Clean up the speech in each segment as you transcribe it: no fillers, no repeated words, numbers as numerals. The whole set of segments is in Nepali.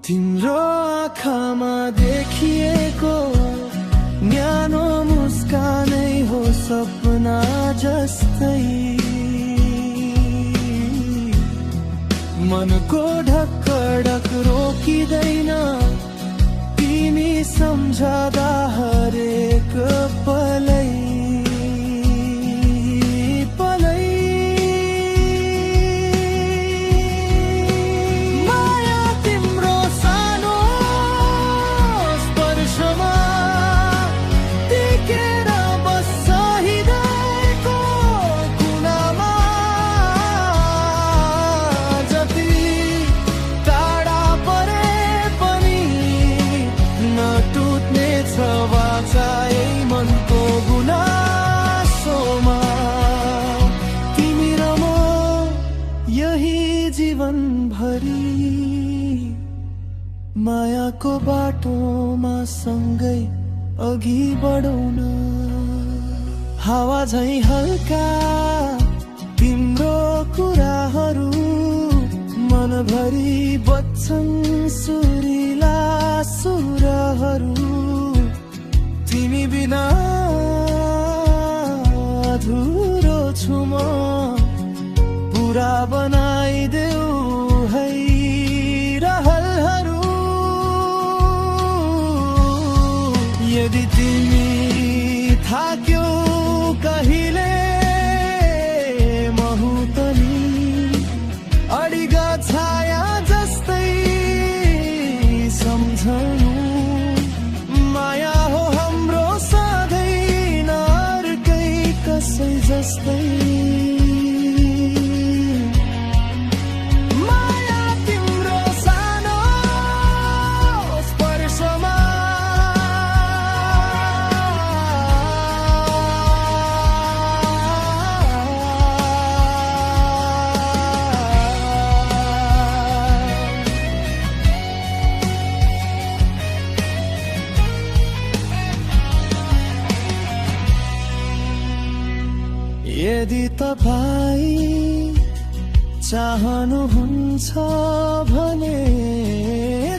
तिम्रो आँखामा देखिएको न्यानो मुस्कानै हो सपना जस्तै। मनको ढकढक रोकिँदैन तिमी सम्झदा हरेक पलै पलै। माया तिम्रो सानो स्पर्शमा टिकेर बस्छ हृदयको कुनामा। जति टाढा परे पनि नटुट्ने छ वाचा यही मनको गुनासोमा। तिमी र म यही जीवनभरि मायाको बाटोमा सँगै अघि बढौँ न। हावा झैं हल्का तिम्रो कुराहरू मनभरि बज्छन् सुरिला सुरहरू। तिमी बिना अधुरो छु म, पुरा बनाइदेऊ है रहलहरू। यदि तिमी थाक्यौ कहिले महुतली अडिगा छाया जस्तै सम्झनु। माया हो हाम्रो सधैँ न अर्कै कसै जस्तै। माया तिम्रो सानो स्पर्शमा यदि तपाईं चाहनुहुन्छ भने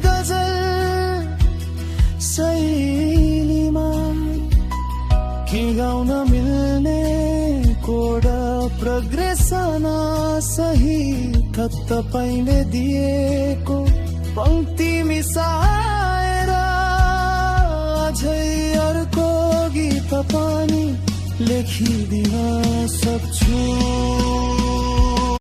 गजल शैलीमा के गाउन मिल्ने कोड प्रोग्रेसन सहित तपाईले दिएको पंक्ति मिसाएर अझै अर्को गीत पनि लेखिदिन सक्छु।